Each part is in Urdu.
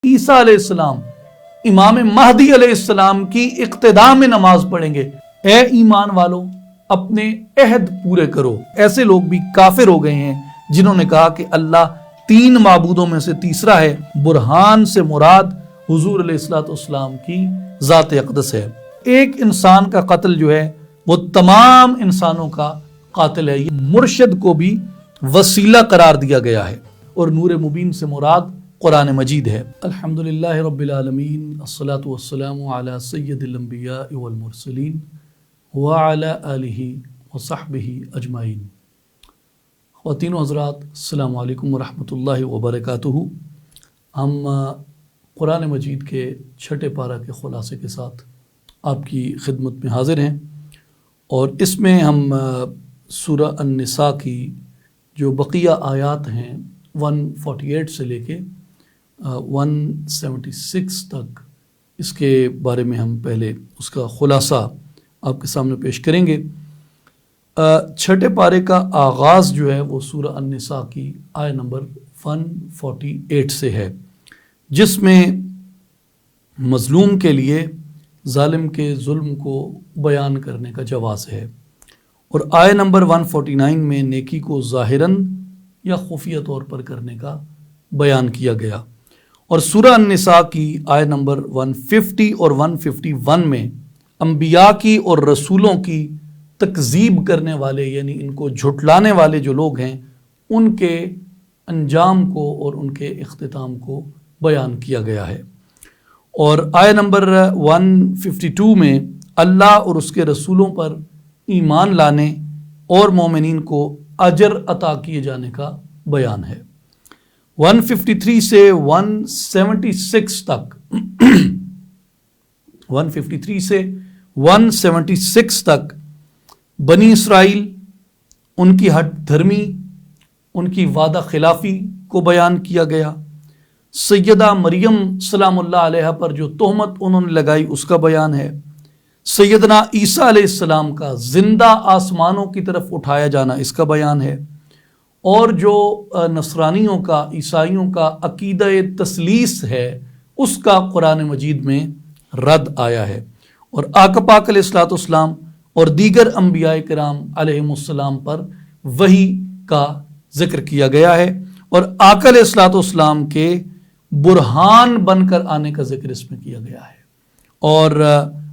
عیسیٰ علیہ السلام امام مہدی علیہ السلام کی اقتداء میں نماز پڑھیں گے۔ اے ایمان والو، اپنے عہد پورے کرو۔ ایسے لوگ بھی کافر ہو گئے ہیں جنہوں نے کہا کہ اللہ تین معبودوں میں سے تیسرا ہے۔ برہان سے مراد حضور علیہ السلام کی ذات اقدس ہے۔ ایک انسان کا قتل جو ہے وہ تمام انسانوں کا قاتل ہے۔ یہ مرشد کو بھی وسیلہ قرار دیا گیا ہے، اور نور مبین سے مراد قرآن مجید ہے۔ الحمدللہ رب العالمین، الصلاۃ والسلام علی سید الانبیاء والمرسلین وعلی آلہ وصحبہ اجمعین۔ خواتین و حضرات، السلام علیکم ورحمۃ اللہ وبرکاتہ۔ ہم قرآن مجید کے چھٹے پارہ کے خلاصے کے ساتھ آپ کی خدمت میں حاضر ہیں، اور اس میں ہم سورہ النساء کی جو بقیہ آیات ہیں 148 سے لے کے 176 تک، اس کے بارے میں ہم پہلے اس کا خلاصہ آپ کے سامنے پیش کریں گے۔ چھٹے پارے کا آغاز جو ہے وہ سورہ النساء کی آیہ نمبر 148 سے ہے، جس میں مظلوم کے لیے ظالم کے ظلم کو بیان کرنے کا جواز ہے، اور آیہ نمبر 149 میں نیکی کو ظاہراً یا خفیہ طور پر کرنے کا بیان کیا گیا، اور سورہ النساء کی آیہ نمبر 150 اور 151 میں انبیاء کی اور رسولوں کی تکذیب کرنے والے، یعنی ان کو جھٹلانے والے جو لوگ ہیں، ان کے انجام کو اور ان کے اختتام کو بیان کیا گیا ہے۔ اور آیہ نمبر 152 میں اللہ اور اس کے رسولوں پر ایمان لانے اور مومنین کو اجر عطا کیے جانے کا بیان ہے۔ 153 سے 176 تک 153 سے 176 تک بنی اسرائیل، ان کی ہٹ دھرمی، ان کی وعدہ خلافی کو بیان کیا گیا۔ سیدہ مریم سلام اللہ علیہ پر جو تہمت انہوں نے لگائی اس کا بیان ہے۔ سیدنا عیسیٰ علیہ السلام کا زندہ آسمانوں کی طرف اٹھایا جانا، اس کا بیان ہے۔ اور جو نصرانیوں کا، عیسائیوں کا عقیدہ تثلیث ہے، اس کا قرآن مجید میں رد آیا ہے، اور آقا پاک علیہ الصلوۃ والسلام اور دیگر انبیاء کرام علیہم السلام پر وحی کا ذکر کیا گیا ہے، اور آقا علیہ الصلوۃ والسلام کے برہان بن کر آنے کا ذکر اس میں کیا گیا ہے، اور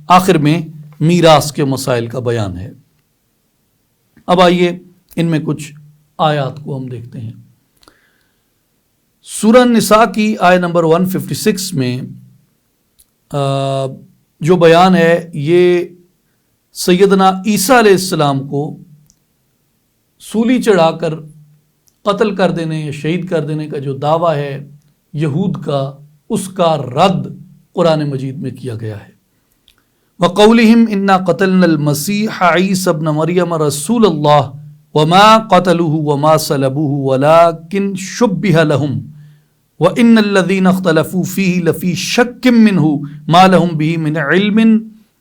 آخر میں میراث کے مسائل کا بیان ہے۔ اب آئیے ان میں کچھ آیات کو ہم دیکھتے ہیں۔ سورہ النساء کی آیہ نمبر 156 میں جو بیان ہے، یہ سیدنا عیسیٰ علیہ السلام کو سولی چڑھا کر قتل کر دینے یا شہید کر دینے کا جو دعویٰ ہے یہود کا، اس کا رد قرآن مجید میں کیا گیا ہے۔ وَقَوْلِهِمْ إِنَّا قَتَلْنَا الْمَسِيحَ عِيسَى ابْنَ مَرْيَمَ رَسُولَ اللَّهِ وَمَا قَتَلُوهُ وَمَا صَلَبُوهُ وَلَكِنْ شُبِّهَ لَهُمْ وَإِنَّ الَّذِينَ اخْتَلَفُوا فِيهِ لَفِي شَكٍّ مِّنْهُ مَا لَهُمْ بِهِ مِنْ عِلْمٍ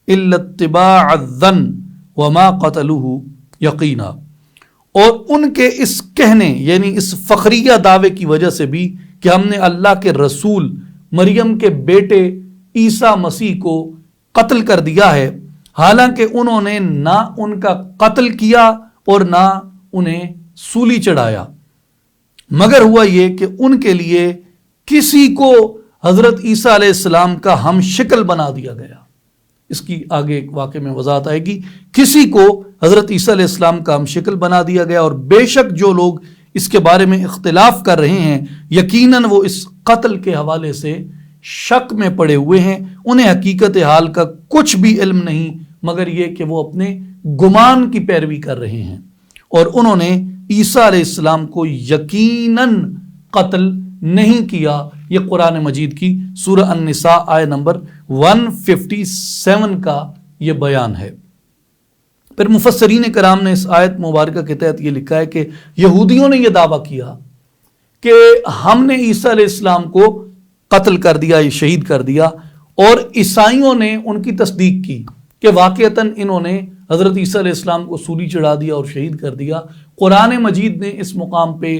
إِلَّا اتِّبَاعَ الظَّنِّ وَمَا قَتَلُوهُ يَقِينًا۔ اور ان کے اس کہنے، یعنی اس فخریہ دعوے کی وجہ سے بھی کہ ہم نے اللہ کے رسول مریم کے بیٹے عیسیٰ مسیح کو قتل کر دیا ہے، حالانکہ انہوں نے نہ ان کا قتل کیا اور نہ انہیں سولی چڑھایا، مگر ہوا یہ کہ ان کے لیے کسی کو حضرت عیسیٰ علیہ السلام کا ہم شکل بنا دیا گیا۔ اس کی آگے ایک واقعے میں وضاحت آئے گی۔ کسی کو حضرت عیسیٰ علیہ السلام کا ہم شکل بنا دیا گیا، اور بے شک جو لوگ اس کے بارے میں اختلاف کر رہے ہیں، یقیناً وہ اس قتل کے حوالے سے شک میں پڑے ہوئے ہیں۔ انہیں حقیقت حال کا کچھ بھی علم نہیں، مگر یہ کہ وہ اپنے گمان کی پیروی کر رہے ہیں، اور انہوں نے عیسیٰ علیہ السلام کو یقیناً قتل نہیں کیا۔ یہ قرآن مجید کی سورہ النساء آیہ نمبر 157 کا یہ بیان ہے۔ پھر مفسرین کرام نے اس آیت مبارکہ کے تحت یہ لکھا ہے کہ یہودیوں نے یہ دعویٰ کیا کہ ہم نے عیسیٰ علیہ السلام کو قتل کر دیا، شہید کر دیا، اور عیسائیوں نے ان کی تصدیق کی کہ واقعتاً انہوں نے حضرت عیسیٰ علیہ السلام کو سولی چڑھا دیا اور شہید کر دیا۔ قرآن مجید نے اس مقام پہ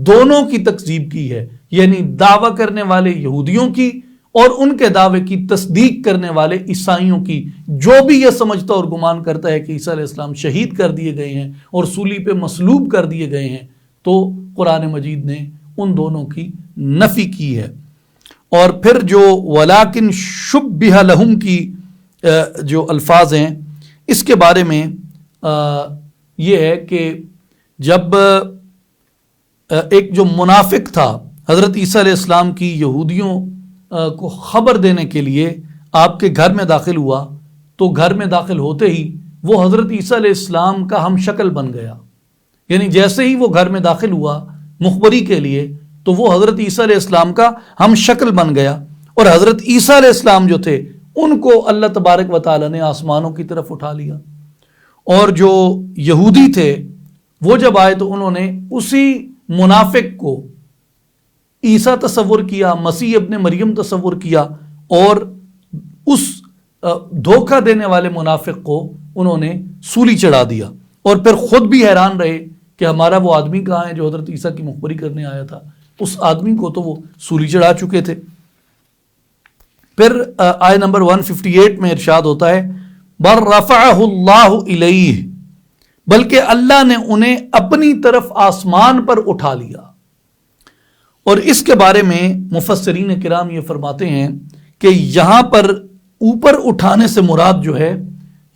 دونوں کی تکذیب کی ہے، یعنی دعویٰ کرنے والے یہودیوں کی اور ان کے دعوے کی تصدیق کرنے والے عیسائیوں کی۔ جو بھی یہ سمجھتا اور گمان کرتا ہے کہ عیسیٰ علیہ السلام شہید کر دیے گئے ہیں اور سولی پہ مصلوب کر دیے گئے ہیں، تو قرآن مجید نے ان دونوں کی نفی کی ہے۔ اور پھر جو وَلَٰكِن شُبِّهَ لَهُمْ کی جو الفاظ ہیں، اس کے بارے میں یہ ہے کہ جب ایک جو منافق تھا حضرت عیسیٰ علیہ السلام کی یہودیوں کو خبر دینے کے لیے آپ کے گھر میں داخل ہوا، تو گھر میں داخل ہوتے ہی وہ حضرت عیسیٰ علیہ السلام کا ہم شکل بن گیا، یعنی جیسے ہی وہ گھر میں داخل ہوا مخبری کے لیے تو وہ حضرت عیسیٰ علیہ السلام کا ہم شکل بن گیا۔ اور حضرت عیسیٰ علیہ السلام جو تھے ان کو اللہ تبارک و تعالی نے آسمانوں کی طرف اٹھا لیا، اور جو یہودی تھے وہ جب آئے تو انہوں نے اسی منافق کو عیسیٰ تصور کیا، مسیح ابن مریم تصور کیا، اور اس دھوکہ دینے والے منافق کو انہوں نے سولی چڑھا دیا، اور پھر خود بھی حیران رہے کہ ہمارا وہ آدمی کہاں ہے جو حضرت عیسیٰ کی مخبری کرنے آیا تھا۔ اس آدمی کو تو وہ سولی چڑھا چکے تھے۔ پھر آیت نمبر 158 میں ارشاد ہوتا ہے بر رفعہ اللہ الیہ، بلکہ اللہ نے انہیں اپنی طرف آسمان پر اٹھا لیا۔ اور اس کے بارے میں مفسرین کرام یہ فرماتے ہیں کہ یہاں پر اوپر اٹھانے سے مراد جو ہے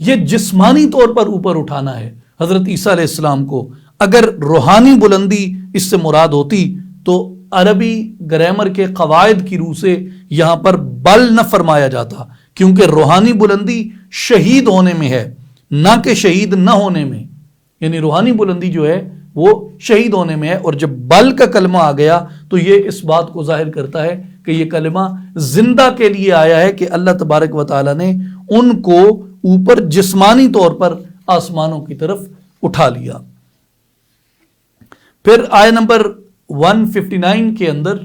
یہ جسمانی طور پر اوپر اٹھانا ہے حضرت عیسیٰ علیہ السلام کو۔ اگر روحانی بلندی اس سے مراد ہوتی تو عربی گرامر کے قواعد کی روح سے یہاں پر بل نہ فرمایا جاتا، کیونکہ روحانی بلندی شہید ہونے میں ہے، نہ کہ شہید نہ ہونے میں، یعنی روحانی بلندی جو ہے وہ شہید ہونے میں ہے۔ اور جب بل کا کلمہ آ گیا تو یہ اس بات کو ظاہر کرتا ہے کہ یہ کلمہ زندہ کے لیے آیا ہے کہ اللہ تبارک و تعالی نے ان کو اوپر جسمانی طور پر آسمانوں کی طرف اٹھا لیا۔ پھر آیت نمبر 159 کے اندر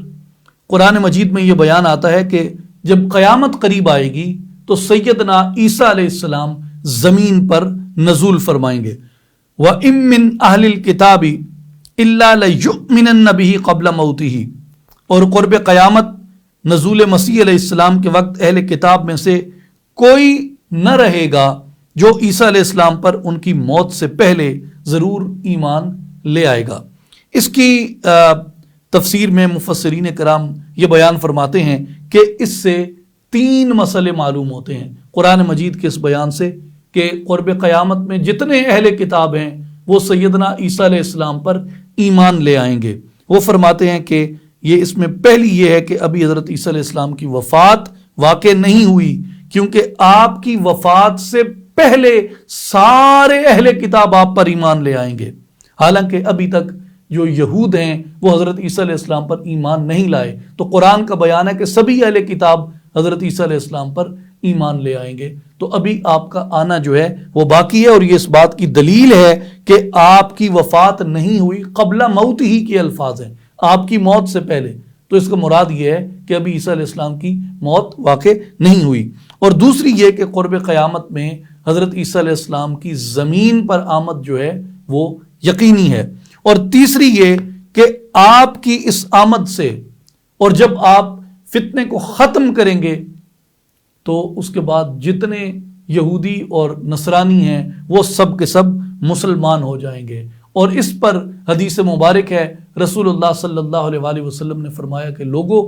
قرآن مجید میں یہ بیان آتا ہے کہ جب قیامت قریب آئے گی تو سیدنا عیسیٰ علیہ السلام زمین پر نزول فرمائیں گے۔ وَإِن مِّنْ أَهْلِ الْكِتَابِ إِلَّا لَيُؤْمِنَنَّ بِهِ قَبْلَ مَوْتِهِ، اور قرب قیامت نزول مسیح علیہ السلام کے وقت اہل کتاب میں سے کوئی نہ رہے گا جو عیسیٰ علیہ السلام پر ان کی موت سے پہلے ضرور ایمان لے آئے گا۔ اس کی تفسیر میں مفسرین کرام یہ بیان فرماتے ہیں کہ اس سے 3 مسئلے معلوم ہوتے ہیں قرآن مجید کے اس بیان سے کہ قرب قیامت میں جتنے اہل کتاب ہیں وہ سیدنا عیسیٰ علیہ السلام پر ایمان لے آئیں گے۔ وہ فرماتے ہیں کہ یہ اس میں پہلی یہ ہے کہ ابھی حضرت عیسیٰ علیہ السلام کی وفات واقع نہیں ہوئی، کیونکہ آپ کی وفات سے پہلے سارے اہل کتاب آپ پر ایمان لے آئیں گے، حالانکہ ابھی تک جو یہود ہیں وہ حضرت عیسیٰ علیہ السلام پر ایمان نہیں لائے۔ تو قرآن کا بیان ہے کہ سبھی اہل کتاب حضرت عیسیٰ علیہ السلام پر ایمان لے آئیں گے، تو ابھی آپ کا آنا جو ہے وہ باقی ہے۔ اور یہ اس بات کی دلیل ہے کہ آپ کی وفات نہیں ہوئی، قبل موت ہی کے الفاظ ہیں، آپ کی موت سے پہلے، تو اس کا مراد یہ ہے کہ ابھی عیسیٰ علیہ السلام کی موت واقع نہیں ہوئی۔ اور دوسری یہ کہ قرب قیامت میں حضرت عیسیٰ علیہ السلام کی زمین پر آمد جو ہے وہ یقینی ہے۔ اور تیسری یہ کہ آپ کی اس آمد سے اور جب آپ فتنے کو ختم کریں گے تو اس کے بعد جتنے یہودی اور نصرانی ہیں وہ سب کے سب مسلمان ہو جائیں گے۔ اور اس پر حدیث مبارک ہے، رسول اللہ صلی اللہ علیہ وآلہ وسلم نے فرمایا کہ لوگوں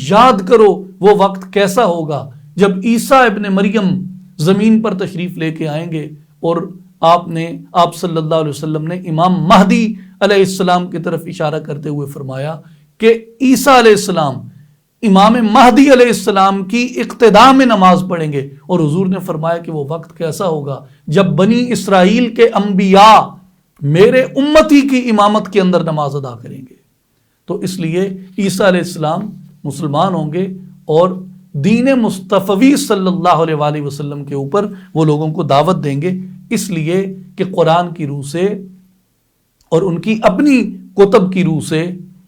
یاد کرو وہ وقت کیسا ہوگا جب عیسیٰ ابن مریم زمین پر تشریف لے کے آئیں گے، اور آپ صلی اللہ علیہ وسلم نے امام مہدی علیہ السلام کی طرف اشارہ کرتے ہوئے فرمایا کہ عیسیٰ علیہ السلام امام مہدی علیہ السلام کی اقتداء میں نماز پڑھیں گے، اور حضور نے فرمایا کہ وہ وقت کیسا ہوگا جب بنی اسرائیل کے انبیاء میرے امتی کی امامت کے اندر نماز ادا کریں گے۔ تو اس لیے عیسیٰ علیہ السلام مسلمان ہوں گے اور دین مصطفی صلی اللہ علیہ وآلہ وسلم کے اوپر وہ لوگوں کو دعوت دیں گے، اس لیے کہ قرآن کی روح سے اور ان کی اپنی کتب کی روح سے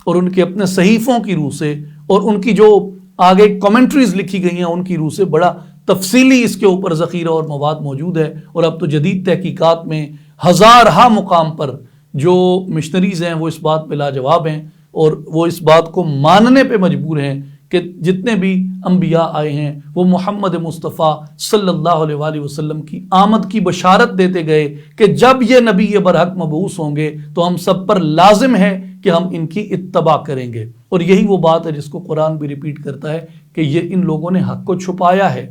اور ان کے اپنے صحیفوں کی روح سے اور ان کی جو آگے کمنٹریز لکھی گئی ہیں ان کی روح سے بڑا تفصیلی اس کے اوپر ذخیرہ اور مواد موجود ہے، اور اب تو جدید تحقیقات میں ہزارہا مقام پر جو مشنریز ہیں وہ اس بات پہ لاجواب ہیں، اور وہ اس بات کو ماننے پہ مجبور ہیں کہ جتنے بھی انبیاء آئے ہیں وہ محمد مصطفیٰ صلی اللہ علیہ وآلہ وسلم کی آمد کی بشارت دیتے گئے کہ جب یہ نبی برحق مبعوث ہوں گے تو ہم سب پر لازم ہے کہ ہم ان کی اتباع کریں گے۔ اور یہی وہ بات ہے جس کو قرآن بھی ریپیٹ کرتا ہے کہ یہ ان لوگوں نے حق کو چھپایا ہے۔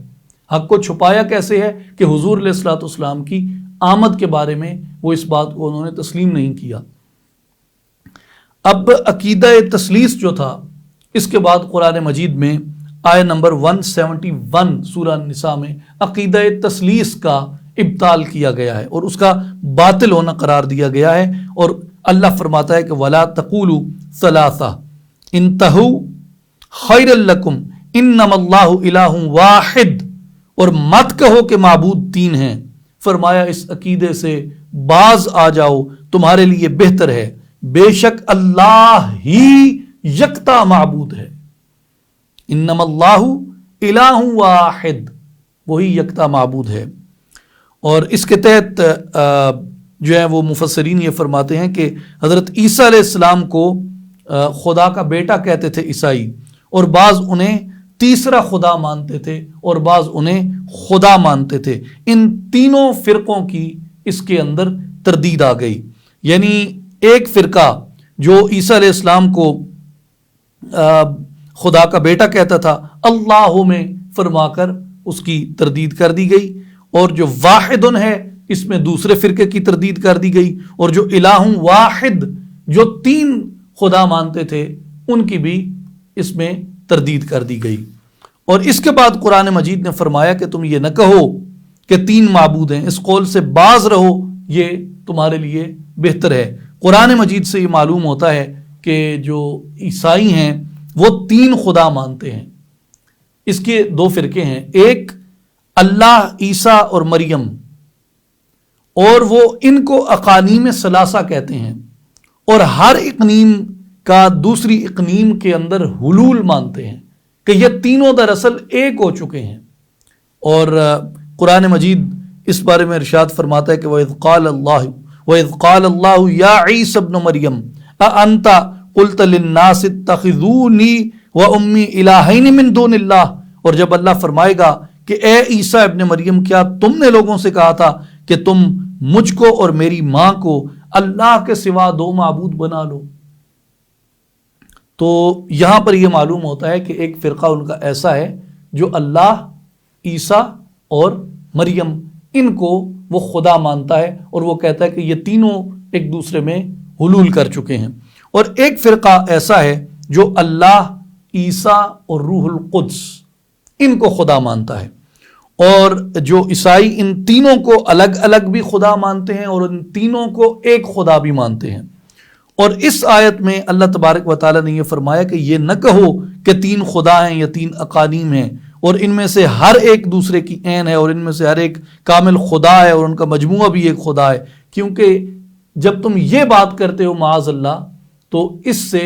حق کو چھپایا کیسے ہے کہ حضور علیہ الصلوۃ والسلام کی آمد کے بارے میں وہ اس بات کو انہوں نے تسلیم نہیں کیا۔ اب عقیدہ تثلیث جو تھا، اس کے بعد قرآن مجید میں آیت نمبر 171 سورہ النساء میں عقیدہ تثلیث کا ابطال کیا گیا ہے اور اس کا باطل ہونا قرار دیا گیا ہے، اور اللہ فرماتا ہے کہ وَلَا تَقُولُوا ثَلَاثَةٌ انتہوا خیر لکم انما اللہ الہ واحد، اور مت کہو کہ معبود تین ہیں، فرمایا اس عقیدے سے باز آ جاؤ، تمہارے لیے بہتر ہے، بے شک اللہ ہی یکتا معبود ہے، انما اللہ الہ واحد، وہی یکتا معبود ہے۔ اور اس کے تحت جو ہے وہ مفسرین یہ فرماتے ہیں کہ حضرت عیسیٰ علیہ السلام کو خدا کا بیٹا کہتے تھے عیسائی، اور بعض انہیں تیسرا خدا مانتے تھے اور بعض انہیں خدا مانتے تھے۔ ان تینوں فرقوں کی اس کے اندر تردید آ گئی، یعنی ایک فرقہ جو عیسیٰ علیہ السلام کو خدا کا بیٹا کہتا تھا، اللہ میں فرما کر اس کی تردید کر دی گئی، اور جو واحدن ہے اس میں دوسرے فرقے کی تردید کر دی گئی، اور جو الہ واحد جو تین خدا مانتے تھے ان کی بھی اس میں تردید کر دی گئی۔ اور اس کے بعد قرآن مجید نے فرمایا کہ تم یہ نہ کہو کہ تین معبود ہیں، اس قول سے باز رہو، یہ تمہارے لیے بہتر ہے۔ قرآن مجید سے یہ معلوم ہوتا ہے کہ جو عیسائی ہیں وہ تین خدا مانتے ہیں۔ اس کے دو فرقے ہیں، ایک اللہ، عیسیٰ اور مریم، اور وہ ان کو اقانیم ثلاثہ کہتے ہیں، اور ہر اقنیم کا دوسری اقنیم کے اندر حلول مانتے ہیں کہ یہ تینوں دراصل ایک ہو چکے ہیں۔ اور قرآن مجید اس بارے میں ارشاد فرماتا ہے کہ وَإِذْ قَالَ اللَّهُ يَا عِيسَى ابْنُ مَرْيَمَ أَأَنْتَ قُلْتَ لِلنَّاسِ اتَّخِذُونِي وَأُمِّي إِلَٰهَيْنِ مِن دُونِ اللَّهِ، اور جب اللہ فرمائے گا کہ اے عیسیٰ ابن مریم، کیا تم نے لوگوں سے کہا تھا کہ تم مجھ کو اور میری ماں کو اللہ کے سوا دو معبود بنا لو؟ تو یہاں پر یہ معلوم ہوتا ہے کہ ایک فرقہ ان کا ایسا ہے جو اللہ، عیسیٰ اور مریم ان کو وہ خدا مانتا ہے، اور وہ کہتا ہے کہ یہ تینوں ایک دوسرے میں حلول کر چکے ہیں۔ اور ایک فرقہ ایسا ہے جو اللہ، عیسیٰ اور روح القدس ان کو خدا مانتا ہے، اور جو عیسائی ان تینوں کو الگ الگ بھی خدا مانتے ہیں اور ان تینوں کو ایک خدا بھی مانتے ہیں۔ اور اس آیت میں اللہ تبارک و تعالیٰ نے یہ فرمایا کہ یہ نہ کہو کہ تین خدا ہیں یا تین اقانیم ہیں، اور ان میں سے ہر ایک دوسرے کی عین ہے، اور ان میں سے ہر ایک کامل خدا ہے، اور ان کا مجموعہ بھی ایک خدا ہے، کیونکہ جب تم یہ بات کرتے ہو معاذ اللہ تو اس سے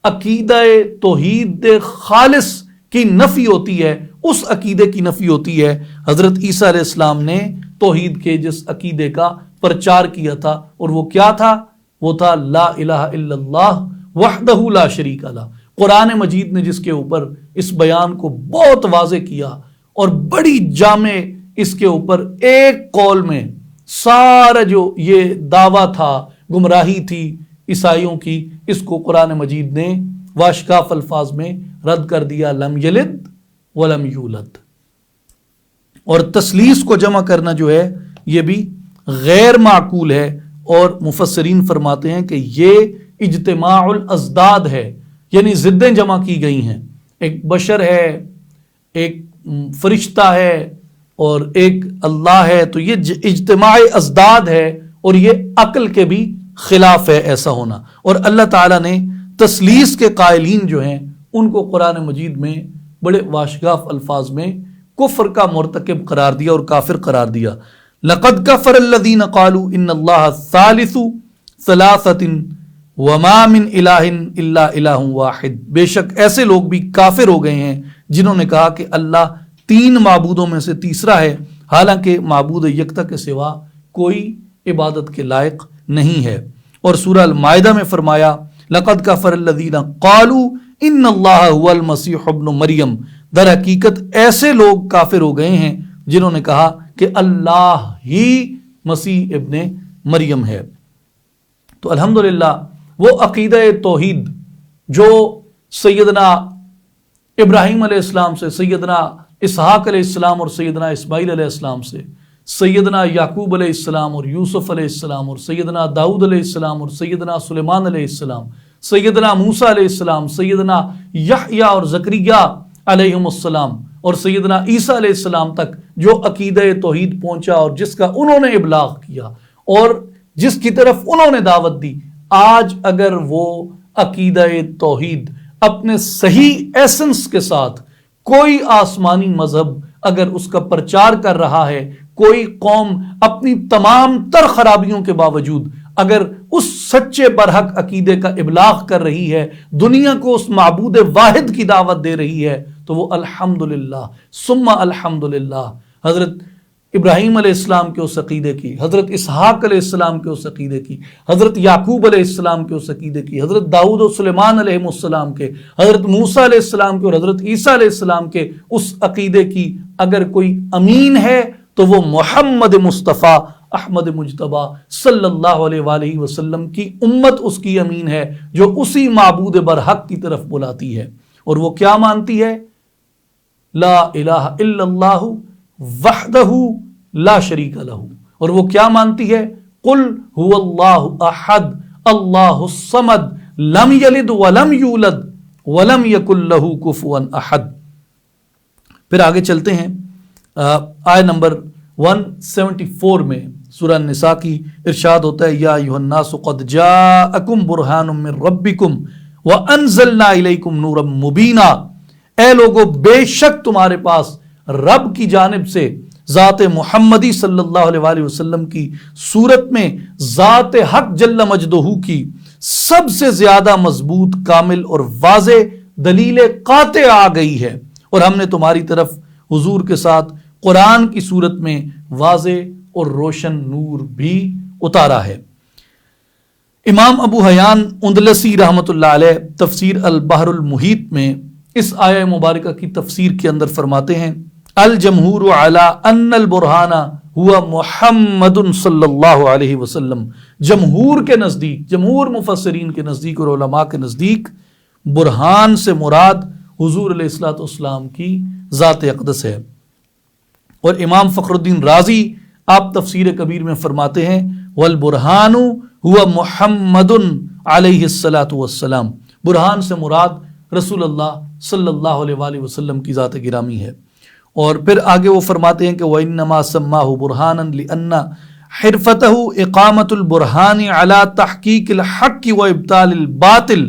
عقیدہ توحید خالص کی نفی ہوتی ہے، اس عقیدے کی نفی ہوتی ہے حضرت عیسیٰ علیہ السلام نے توحید کے جس عقیدے کا پرچار کیا تھا، اور وہ کیا تھا؟ وہ تھا لا الہ الا اللہ وحدہ لا شریک لہ۔ قرآن مجید نے جس کے اوپر اس بیان کو بہت واضح کیا اور بڑی جامع اس کے اوپر ایک قول میں سارا جو یہ دعویٰ تھا، گمراہی تھی عیسائیوں کی، اس کو قرآن مجید نے واشکاف الفاظ میں رد کر دیا، لم یلد ولم یولد۔ اور تثلیث کو جمع کرنا جو ہے یہ بھی غیر معقول ہے، اور مفسرین فرماتے ہیں کہ یہ اجتماع الازداد ہے، یعنی ضدیں جمع کی گئی ہیں، ایک بشر ہے، ایک فرشتہ ہے اور ایک اللہ ہے، تو یہ اجتماع ازداد ہے، اور یہ عقل کے بھی خلاف ہے ایسا ہونا۔ اور اللہ تعالیٰ نے تثلیث کے قائلین جو ہیں ان کو قرآن مجید میں بڑے واشگاف الفاظ میں کفر کا مرتکب قرار دیا اور کافر قرار دیا۔ لَقَدْ كَفَرَ الَّذِينَ قَالُوا إِنَّ اللَّهَ ثَالِثُ ثَلَاثَةٍ وَمَا مِنْ إِلَٰهٍ إِلَّا إِلَٰهٌ وَاحِدٌ، بے شک ایسے لوگ بھی کافر ہو گئے ہیں جنہوں نے کہا کہ اللہ تین معبودوں میں سے تیسرا ہے، حالانکہ معبود یکتا کے سوا کوئی عبادت کے لائق نہیں ہے۔ اور سورہ المائدہ میں فرمایا لَقَدْ كَفَرَ الَّذِينَ قَالُوا إِنَّ اللَّهَ هُوَ الْمَسِيحُ ابْنُ مریم، در حقیقت ایسے لوگ کافر ہو گئے ہیں جنہوں نے کہا کہ اللہ ہی مسیح ابن مریم ہے۔ تو الحمدللہ وہ عقیدہ توحید جو سیدنا ابراہیم علیہ السلام سے، سیدنا اسحاق علیہ السلام اور سیدنا اسماعیل علیہ السلام سے، سیدنا یعقوب علیہ السلام اور یوسف علیہ السلام اور سیدنا داؤد علیہ السلام اور سیدنا سلیمان علیہ السلام، سیدنا موسیٰ علیہ السلام، سیدنا یحییٰ اور زکریا علیہم السلام اور سیدنا عیسیٰ علیہ السلام تک جو عقیدہ توحید پہنچا اور جس کا انہوں نے ابلاغ کیا اور جس کی طرف انہوں نے دعوت دی، آج اگر وہ عقیدہ توحید اپنے صحیح ایسنس کے ساتھ کوئی آسمانی مذہب اگر اس کا پرچار کر رہا ہے، کوئی قوم اپنی تمام تر خرابیوں کے باوجود اگر اس سچے برحق عقیدے کا ابلاغ کر رہی ہے، دنیا کو اس معبود واحد کی دعوت دے رہی ہے، تو وہ الحمدللہ ثم الحمدللہ حضرت ابراہیم علیہ السلام کے اس عقیدے کی، حضرت اسحاق علیہ السلام کے اس عقیدے کی، حضرت یعقوب علیہ السلام کے اس عقیدے کی، حضرت داؤد و سلیمان علیہ السلام کے، حضرت موسیٰ علیہ السلام کے اور حضرت عیسیٰ علیہ السلام کے اس عقیدے کی اگر کوئی امین ہے تو وہ محمد مصطفیٰ احمد مجتبیٰ صلی اللہ علیہ وآلہ وسلم کی امت اس کی امین ہے، جو اسی معبود برحق کی طرف بلاتی ہے۔ اور وہ کیا مانتی ہے؟ لا الہ الا اللہ وحدہ لا شریک لہ۔ اور وہ کیا مانتی ہے؟ قل هو اللہ احد اللہ الصمد لم یلد ولم یولد ولم یکن لہ کفوا احد۔ پھر آگے چلتے ہیں، آیت نمبر 174 میں سورہ النساء کی ارشاد ہوتا ہے یا ایھا الناس قد جاءکم برہان من ربکم وانزلنا الیکم نورا مبینا، اے لوگو بے شک تمہارے پاس رب کی جانب سے ذات محمدی صلی اللہ علیہ وآلہ وسلم کی صورت میں ذات حق جل مجدہ کی سب سے زیادہ مضبوط، کامل اور واضح دلیل قاطع آ گئی ہے، اور ہم نے تمہاری طرف حضور کے ساتھ قرآن کی صورت میں واضح اور روشن نور بھی اتارا ہے۔ امام ابو حیان اندلسی رحمۃ اللہ علیہ تفسیر البحر المحیط میں اس آیہ مبارکہ کی تفسیر کے اندر فرماتے ہیں الجمہور علی ان البرہان ہوا محمد صلی اللہ علیہ وسلم، جمہور کے نزدیک، جمہور مفسرین کے نزدیک اور علماء کے نزدیک برہان سے مراد حضور علیہ الصلوۃ والسلام کی ذات اقدس ہے۔ اور امام فخر الدین رازی آپ تفسیر کبیر میں فرماتے ہیں والبرہان ہوا محمد علیہ الصلوۃ والسلام، برہان سے مراد رسول اللہ صلی اللہ علیہ وآلہ وسلم کی ذات گرامی ہے۔ اور پھر آگے وہ فرماتے ہیں کہ وَإِنَّمَا سَمَّاهُ بُرْهَانًا لِأَنَّ حِرْفَتَهُ إِقَامَةُ الْبُرْهَانِ عَلَى تَحْقِيقِ الْحَقِّ وَإِبْطَالِ الْبَاطِلِ،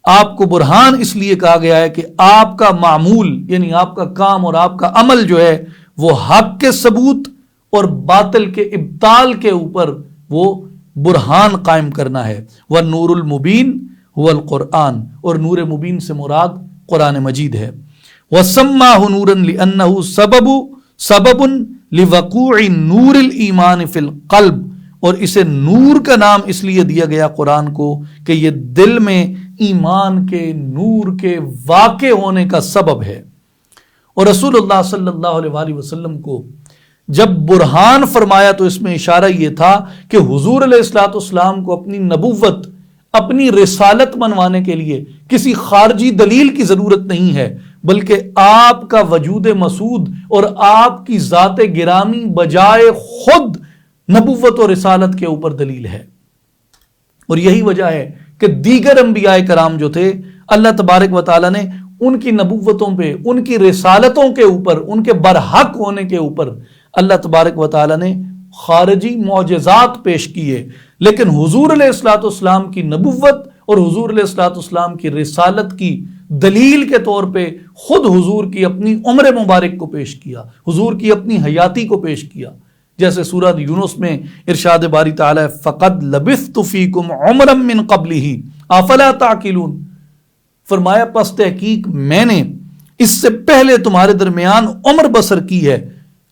آپ کو برہان اس لیے کہا گیا ہے کہ آپ کا معمول یعنی آپ کا کام اور آپ کا عمل جو ہے وہ حق کے ثبوت اور باطل کے ابطال کے اوپر وہ برہان قائم کرنا ہے۔ وَالنُّورُ الْمُبِينُ هُوَ الْقُرْآنُ، اور نور مبین سے مراد قرآن مجید ہے۔ وَسَمَّاهُ نُورًا لِأَنَّهُ سَبَبٌ لِوَقُوعِ نُورِ الْإِيمَانِ فِي الْقَلْبِ، اور اسے نور کا نام اس لیے دیا گیا قرآن کو کہ یہ دل میں ایمان کے نور کے واقع ہونے کا سبب ہے۔ اور رسول اللہ صلی اللہ علیہ وآلہ وسلم کو جب برہان فرمایا تو اس میں اشارہ یہ تھا کہ حضور علیہ الصلوۃ والسلام کو اپنی نبوت، اپنی رسالت منوانے کے لیے کسی خارجی دلیل کی ضرورت نہیں ہے، بلکہ آپ کا وجود مسعود اور آپ کی ذات گرامی بجائے خود نبوت اور رسالت کے اوپر دلیل ہے۔ اور یہی وجہ ہے کہ دیگر انبیاء کرام جو تھے اللہ تبارک و تعالیٰ نے ان کی نبوتوں پہ، ان کی رسالتوں کے اوپر، ان کے برحق ہونے کے اوپر اللہ تبارک و تعالیٰ نے خارجی معجزات پیش کیے، لیکن حضور علیہ الصلوۃ والسلام کی نبوت اور حضور علیہ الصلوۃ والسلام کی رسالت کی دلیل کے طور پہ خود حضور کی اپنی عمر مبارک کو پیش کیا، حضور کی اپنی حیاتی کو پیش کیا، جیسے سورہ یونس میں ارشاد باری تعالی فقد لبثت فیکم عمرا من قبلہ افلا تعقلون، فرمایا پس تحقیق میں نے اس سے پہلے تمہارے درمیان عمر بسر کی ہے،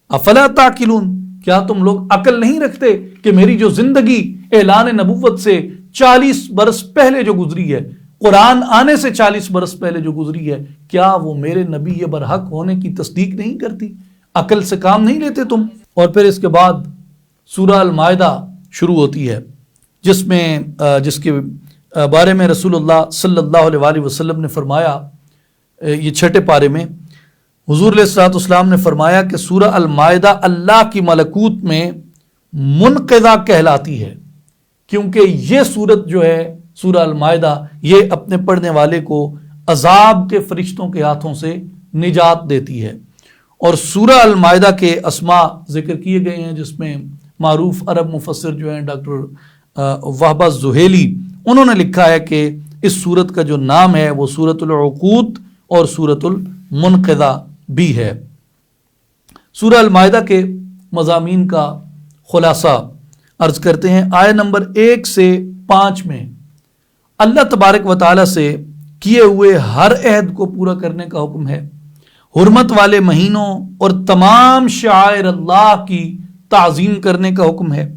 افلا تعقلون، کیا تم لوگ عقل نہیں رکھتے کہ میری جو زندگی اعلان نبوت سے 40 برس پہلے جو گزری ہے، قرآن آنے سے 40 برس پہلے جو گزری ہے، کیا وہ میرے نبی یہ برحق ہونے کی تصدیق نہیں کرتی؟ عقل سے کام نہیں لیتے تم؟ اور پھر اس کے بعد سورہ المائدہ شروع ہوتی ہے، جس کے بارے میں رسول اللہ صلی اللہ علیہ وآلہ وسلم نے فرمایا، یہ 6 پارے میں حضور علیہ الصلوۃ والسلام نے فرمایا کہ سورہ المائدہ اللہ کی ملکوت میں منقضہ کہلاتی ہے، کیونکہ یہ سورت جو ہے سورہ المائدہ یہ اپنے پڑھنے والے کو عذاب کے فرشتوں کے ہاتھوں سے نجات دیتی ہے۔ اور سورہ المائدہ کے اسماء ذکر کیے گئے ہیں، جس میں معروف عرب مفسر جو ہیں ڈاکٹر وہبہ زہیلی، انہوں نے لکھا ہے کہ اس سورت کا جو نام ہے وہ سورۃ العقود اور سورۃ المنقضہ بھی ہے۔ سورہ المائدہ کے مضامین کا خلاصہ عرض کرتے ہیں۔ آیت نمبر 1 سے 5 میں اللہ تبارک و تعالیٰ سے کیے ہوئے ہر عہد کو پورا کرنے کا حکم ہے، حرمت والے مہینوں اور تمام شعائر اللہ کی تعظیم کرنے کا حکم ہے،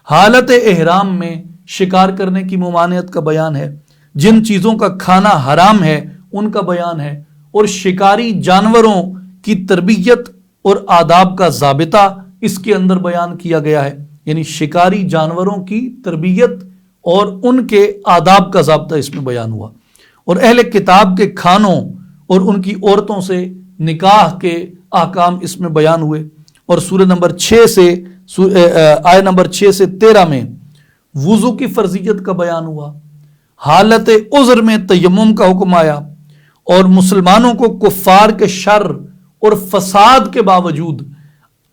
حالت احرام میں شکار کرنے کی ممانعت کا بیان ہے، جن چیزوں کا کھانا حرام ہے ان کا بیان ہے، اور شکاری جانوروں کی تربیت اور آداب کا ضابطہ اس کے اندر بیان کیا گیا ہے، یعنی شکاری جانوروں کی تربیت اور ان کے آداب کا ضابطہ اس میں بیان ہوا، اور اہل کتاب کے کھانوں اور ان کی عورتوں سے نکاح کے احکام اس میں بیان ہوئے، اور سورہ نمبر 6 سے آیت نمبر 6 سے 13 میں وضو کی فرضیت کا بیان ہوا، حالت عذر میں تیمم کا حکم آیا، اور مسلمانوں کو کفار کے شر اور فساد کے باوجود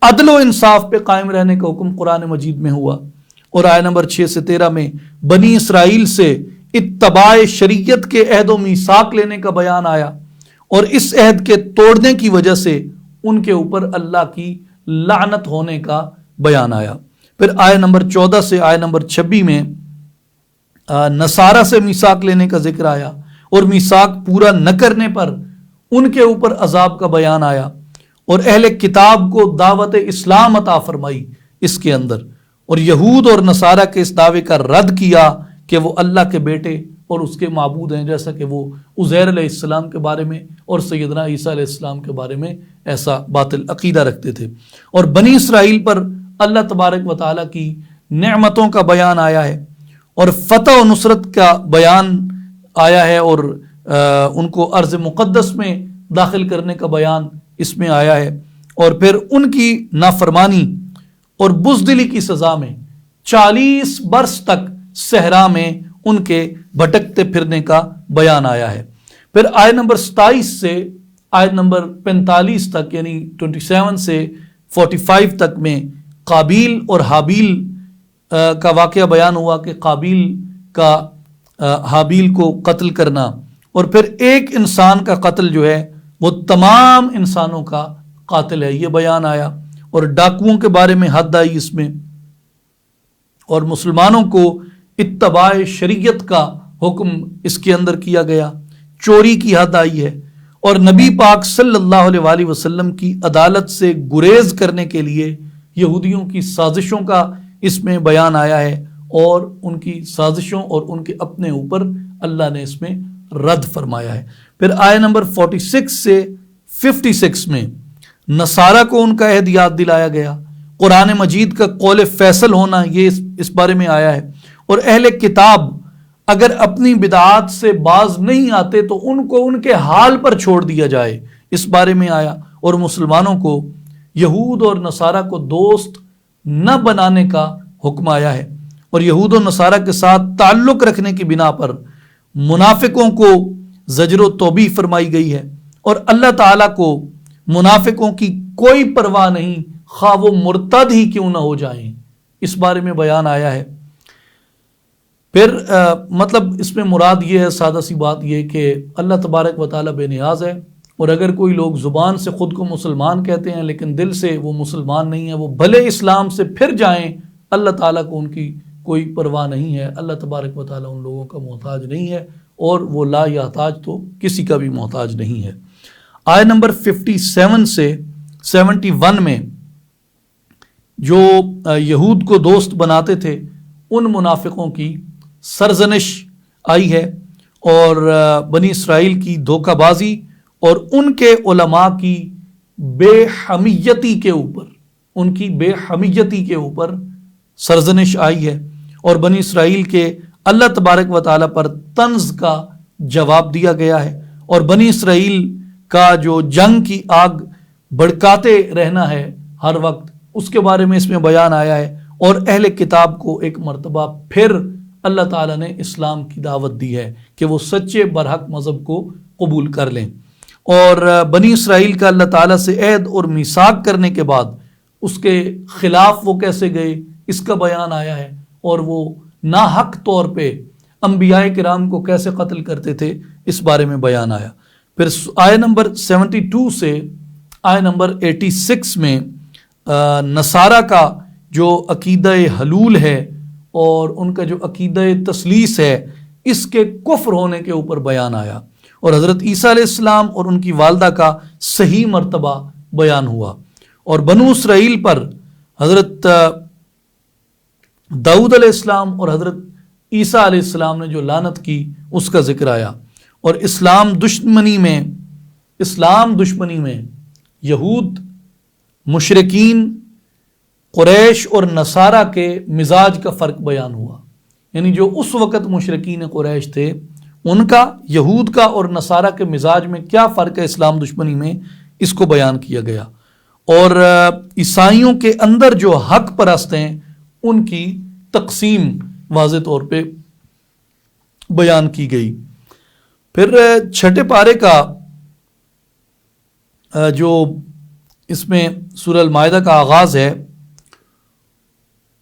عدل و انصاف پہ قائم رہنے کا حکم قرآن مجید میں ہوا، اور آیت نمبر 6 سے 13 میں بنی اسرائیل سے اتباع شریعت کے عہد و میثاق لینے کا بیان آیا، اور اس عہد کے توڑنے کی وجہ سے ان کے اوپر اللہ کی لعنت ہونے کا بیان آیا۔ پھر آیت نمبر 14 سے آیت نمبر 26 میں نصارہ سے میثاق لینے کا ذکر آیا، اور میثاق پورا نہ کرنے پر ان کے اوپر عذاب کا بیان آیا، اور اہل کتاب کو دعوت اسلام عطا فرمائی اس کے اندر، اور یہود اور نصارہ کے اس دعوے کا رد کیا کہ وہ اللہ کے بیٹے اور اس کے معبود ہیں، جیسا کہ وہ عزیر علیہ السلام کے بارے میں اور سیدنا عیسیٰ علیہ السلام کے بارے میں ایسا باطل عقیدہ رکھتے تھے۔ اور بنی اسرائیل پر اللہ تبارک و تعالیٰ کی نعمتوں کا بیان آیا ہے، اور فتح و نصرت کا بیان آیا ہے، اور ان کو ارض مقدس میں داخل کرنے کا بیان اس میں آیا ہے، اور پھر ان کی نافرمانی اور بزدلی کی سزا میں 40 برس تک صحرا میں ان کے بھٹکتے پھرنے کا بیان آیا ہے۔ پھر آیت نمبر 27 سے آیت نمبر 45 تک، یعنی 27 سے 45 تک میں قابیل اور حابیل کا واقعہ بیان ہوا کہ قابیل کا حابیل کو قتل کرنا، اور پھر ایک انسان کا قتل جو ہے وہ تمام انسانوں کا قاتل ہے، یہ بیان آیا، اور ڈاکوؤں کے بارے میں حد آئی اس میں، اور مسلمانوں کو اتباع شریعت کا حکم اس کے اندر کیا گیا، چوری کی حد آئی ہے، اور نبی پاک صلی اللہ علیہ وآلہ وسلم کی عدالت سے گریز کرنے کے لیے یہودیوں کی سازشوں کا اس میں بیان آیا ہے، اور ان کی سازشوں اور ان کے اپنے اوپر اللہ نے اس میں رد فرمایا ہے۔ پھر آیت نمبر 46 سے 56 میں نصارہ کو ان کا عہد یاد دلایا گیا، قرآن مجید کا قول فیصل ہونا یہ اس بارے میں آیا ہے، اور اہل کتاب اگر اپنی بدعات سے باز نہیں آتے تو ان کو ان کے حال پر چھوڑ دیا جائے، اس بارے میں آیا، اور مسلمانوں کو یہود اور نصارہ کو دوست نہ بنانے کا حکم آیا ہے، اور یہود و نصارہ کے ساتھ تعلق رکھنے کی بنا پر منافقوں کو زجر و توبیح فرمائی گئی ہے، اور اللہ تعالیٰ کو منافقوں کی کوئی پرواہ نہیں، خواہ وہ مرتد ہی کیوں نہ ہو جائیں، اس بارے میں بیان آیا ہے۔ پھر مطلب اس میں مراد یہ ہے، سادہ سی بات یہ کہ اللہ تبارک و تعالیٰ بے نیاز ہے، اور اگر کوئی لوگ زبان سے خود کو مسلمان کہتے ہیں لیکن دل سے وہ مسلمان نہیں ہے، وہ بھلے اسلام سے پھر جائیں، اللہ تعالیٰ کو ان کی کوئی پرواہ نہیں ہے، اللہ تبارک و تعالیٰ ان لوگوں کا محتاج نہیں ہے، اور وہ لا یحتاج تو کسی کا بھی محتاج نہیں ہے۔ آیت نمبر 57 سے 71 میں جو یہود کو دوست بناتے تھے ان منافقوں کی سرزنش آئی ہے، اور بنی اسرائیل کی دھوکہ بازی اور ان کے علماء کی بے حمیتی کے اوپر، ان کی بے حمیتی کے اوپر سرزنش آئی ہے، اور بنی اسرائیل کے اللہ تبارک و تعالیٰ پر طنز کا جواب دیا گیا ہے، اور بنی اسرائیل کا جو جنگ کی آگ بھڑکاتے رہنا ہے ہر وقت، اس کے بارے میں اس میں بیان آیا ہے، اور اہل کتاب کو ایک مرتبہ پھر اللہ تعالیٰ نے اسلام کی دعوت دی ہے کہ وہ سچے برحق مذہب کو قبول کر لیں، اور بنی اسرائیل کا اللہ تعالیٰ سے عہد اور میثاق کرنے کے بعد اس کے خلاف وہ کیسے گئے اس کا بیان آیا ہے، اور وہ ناحق طور پہ انبیاء کرام کو کیسے قتل کرتے تھے اس بارے میں بیان آیا۔ پھر آیت نمبر 72 سے آیت نمبر 86 میں نصارہ کا جو عقیدہ حلول ہے اور ان کا جو عقیدہ تثلیث ہے اس کے کفر ہونے کے اوپر بیان آیا، اور حضرت عیسیٰ علیہ السلام اور ان کی والدہ کا صحیح مرتبہ بیان ہوا، اور بنو اسرائیل پر حضرت داؤد علیہ السلام اور حضرت عیسیٰ علیہ السلام نے جو لعنت کی اس کا ذکر آیا، اور اسلام دشمنی میں یہود، مشرکین، قریش اور نصارہ کے مزاج کا فرق بیان ہوا، یعنی جو اس وقت مشرکین قریش تھے ان کا، یہود کا اور نصارہ کے مزاج میں کیا فرق ہے اسلام دشمنی میں، اس کو بیان کیا گیا، اور عیسائیوں کے اندر جو حق پرست ہیں ان کی تقسیم واضح طور پہ بیان کی گئی۔ پھر چھٹے پارے کا جو اس میں سورہ المائدہ کا آغاز ہے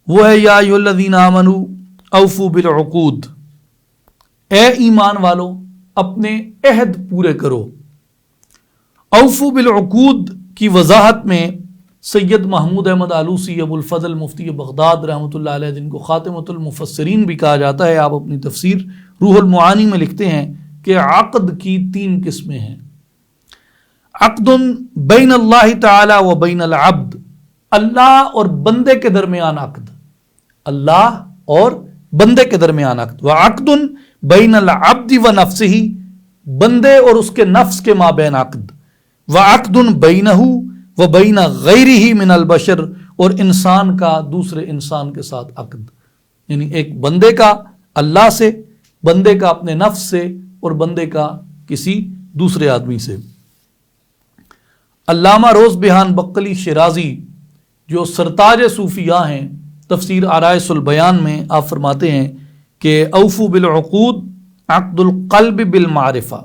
وہ ہے یا ایھا الذین آمنوا اوفوا بالعقود، اے ایمان والو اپنے عہد پورے کرو۔ اوفوا بالعقود کی وضاحت میں سید محمود احمد آلوسی ابو الفضل مفتی بغداد رحمۃ اللہ علیہ، جن کو خاتمۃ المفسرین بھی کہا جاتا ہے، آپ اپنی تفسیر روح المعانی میں لکھتے ہیں کہ عقد کی 3 قسمیں ہیں۔ عقد بین اللہ تعالی و بین العبد، اللہ اور بندے کے درمیان عقد، اللہ اور بندے کے درمیان عقد، وعقد بین العبد و نفسہ، بندے اور اس کے نفس کے مابین عقد، وعقد بینہ و بین غیرہ من البشر، اور انسان کا دوسرے انسان کے ساتھ عقد، یعنی ایک بندے کا اللہ سے، بندے کا اپنے نفس سے، اور بندے کا کسی دوسرے آدمی سے۔ علامہ روز بہان بقلی شیرازی جو سرتاج صوفیاء ہیں، تفسیر آرائس البیان میں آپ فرماتے ہیں کہ اوفوا بالعقود عقد القلب بالمعرفہ،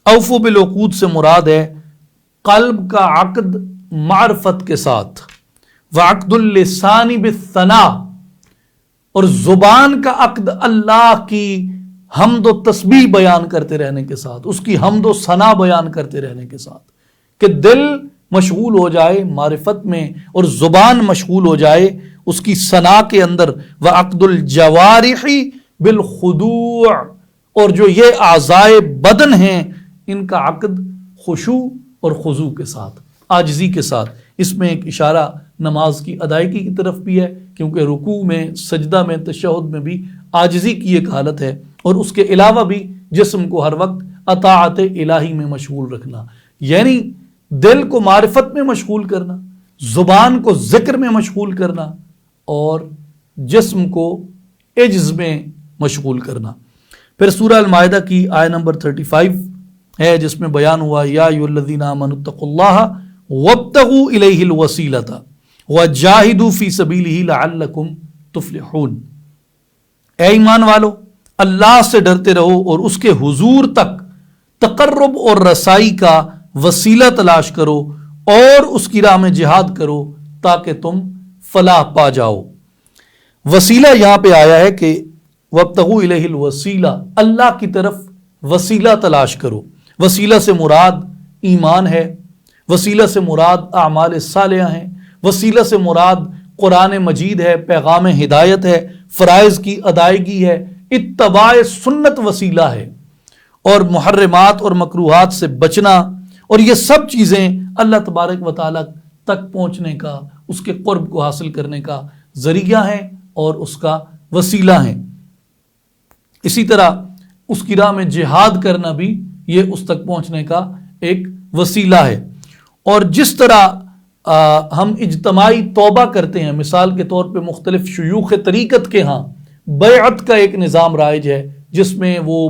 اوفوا بالعقود سے مراد ہے قلب کا عقد معرفت کے ساتھ، وعقد اللسان بالثناء، اور زبان کا عقد اللہ کی حمد و تسبیح بیان کرتے رہنے کے ساتھ، اس کی حمد و ثنا بیان کرتے رہنے کے ساتھ، کہ دل مشغول ہو جائے معرفت میں اور زبان مشغول ہو جائے اس کی ثنا کے اندر، وعقد الجوارح بالخضوع، اور جو یہ اعضائے بدن ہیں ان کا عقد خشوع اور خضوع کے ساتھ، عاجزی کے ساتھ۔ اس میں ایک اشارہ نماز کی ادائیگی کی طرف بھی ہے، کیونکہ رکوع میں، سجدہ میں، تشہد میں بھی عاجزی کی ایک حالت ہے، اور اس کے علاوہ بھی جسم کو ہر وقت اطاعت الہی میں مشغول رکھنا، یعنی دل کو معرفت میں مشغول کرنا، زبان کو ذکر میں مشغول کرنا، اور جسم کو عجز میں مشغول کرنا۔ پھر سورہ المائدہ کی آیت نمبر 35 ہے جس میں بیان ہوا یا ایھا الذین آمنوا اتقوا اللہ وابتغوا الیہ الوسیلۃ وجاہدوا فی سبیلہ لعلکم تفلحون، اے ایمان والو اللہ سے ڈرتے رہو اور اس کے حضور تک تقرب اور رسائی کا وسیلہ تلاش کرو، اور اس کی راہ میں جہاد کرو تاکہ تم فلاح پا جاؤ۔ وسیلہ یہاں پہ آیا ہے کہ وابتغوا الیہ الوسیلہ، اللہ کی طرف وسیلہ تلاش کرو۔ وسیلہ سے مراد ایمان ہے، وسیلہ سے مراد اعمال صالحہ ہیں، وسیلہ سے مراد قرآن مجید ہے، پیغام ہدایت ہے، فرائض کی ادائیگی ہے، اتباع سنت وسیلہ ہے، اور محرمات اور مکروہات سے بچنا اور یہ سب چیزیں اللہ تبارک و تعالیٰ تک پہنچنے کا، اس کے قرب کو حاصل کرنے کا ذریعہ ہیں اور اس کا وسیلہ ہیں۔ اسی طرح اس کی راہ میں جہاد کرنا بھی یہ اس تک پہنچنے کا ایک وسیلہ ہے۔ اور جس طرح ہم اجتماعی توبہ کرتے ہیں، مثال کے طور پہ مختلف شیوخ طریقت کے ہاں بیعت کا ایک نظام رائج ہے، جس میں وہ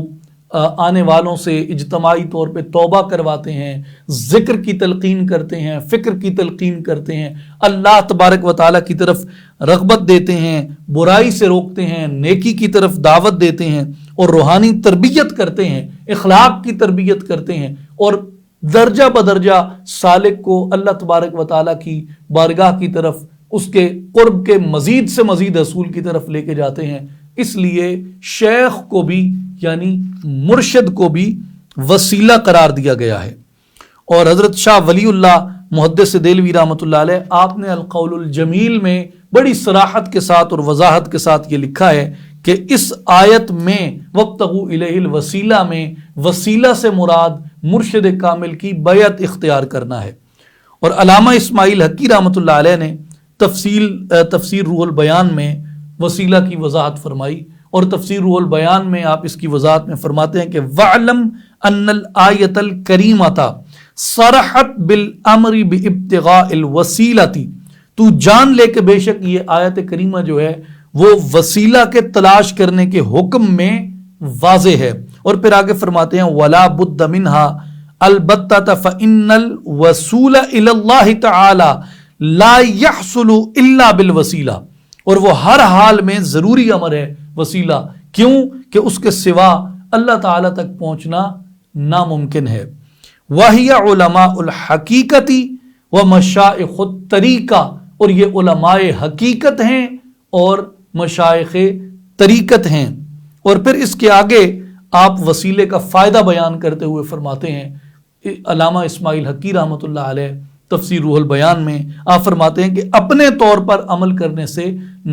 آنے والوں سے اجتماعی طور پہ توبہ کرواتے ہیں، ذکر کی تلقین کرتے ہیں، فکر کی تلقین کرتے ہیں، اللہ تبارک و تعالیٰ کی طرف رغبت دیتے ہیں، برائی سے روکتے ہیں، نیکی کی طرف دعوت دیتے ہیں، اور روحانی تربیت کرتے ہیں، اخلاق کی تربیت کرتے ہیں، اور درجہ بدرجہ سالک کو اللہ تبارک و تعالیٰ کی بارگاہ کی طرف، اس کے قرب کے مزید سے مزید حصول کی طرف لے کے جاتے ہیں۔ اس لیے شیخ کو بھی یعنی مرشد کو بھی وسیلہ قرار دیا گیا ہے۔ اور حضرت شاہ ولی اللہ محدث دہلوی رحمۃ اللہ علیہ، آپ نے القول الجمیل میں بڑی صراحت کے ساتھ اور وضاحت کے ساتھ یہ لکھا ہے کہ اس آیت میں وابتغوا الیہ الوسیلہ میں وسیلہ سے مراد مرشد کامل کی بیعت اختیار کرنا ہے۔ اور علامہ اسماعیل حقی رحمۃ اللہ علیہ نے تفسیر روح البیان میں وسیلہ کی وضاحت فرمائی، اور تفسیر روح البیان میں آپ اس کی وضاحت میں فرماتے ہیں کہ وَعْلَمْ أَنَّ الْآيَةَ الْكَرِيمَةَ صَرَحَتْ بِالْأَمْرِ بِإِبْتِغَاءِ الْوَسِيلَةِ، تو جان لے کہ بے شک یہ آیت کریمہ جو ہے وہ وسیلہ کے تلاش کرنے کے حکم میں واضح ہے۔ اور پھر آگے فرماتے ہیں وَلَا بُدَّ مِنْهَا الْبَتَّةَ فَإِنَّ الْوَصُولَ إِلَى اللَّهِ تَعَالَى لَا يَحْصُلُ إِلَّا بِالْوَسِيلَةِ، اور وہ ہر حال میں ضروری امر ہے وسیلہ، کیوں کہ اس کے سوا اللہ تعالیٰ تک پہنچنا ناممکن ہے۔ وَهِيَ عُلَمَاءُ الْحَقِيقَةِ وَمَشَائِخُ الطَّرِيقَةِ، اور یہ علماء حقیقت ہیں اور مشائخ طریقت ہیں۔ اور پھر اس کے آگے آپ وسیلے کا فائدہ بیان کرتے ہوئے فرماتے ہیں، علامہ اسماعیل حقی رحمۃ اللہ علیہ تفسیر روح البیان میں آپ فرماتے ہیں کہ اپنے طور پر عمل کرنے سے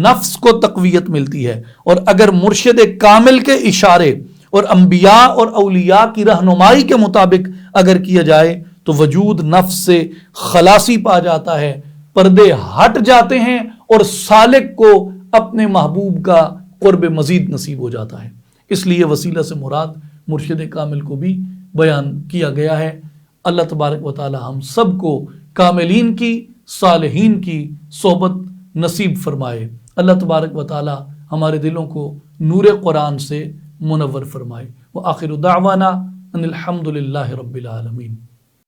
نفس کو تقویت ملتی ہے، اور اگر مرشد کامل کے اشارے اور انبیاء اور اولیاء کی رہنمائی کے مطابق اگر کیا جائے تو وجود نفس سے خلاصی پا جاتا ہے، پردے ہٹ جاتے ہیں، اور سالک کو اپنے محبوب کا قرب مزید نصیب ہو جاتا ہے۔ اس لیے وسیلہ سے مراد مرشد کامل کو بھی بیان کیا گیا ہے۔ اللہ تبارک و تعالی ہم سب کو کاملین کی، صالحین کی صحبت نصیب فرمائے۔ اللہ تبارک و تعالی ہمارے دلوں کو نور قرآن سے منور فرمائے۔ وآخر دعوانا ان الحمد للہ رب العالمین۔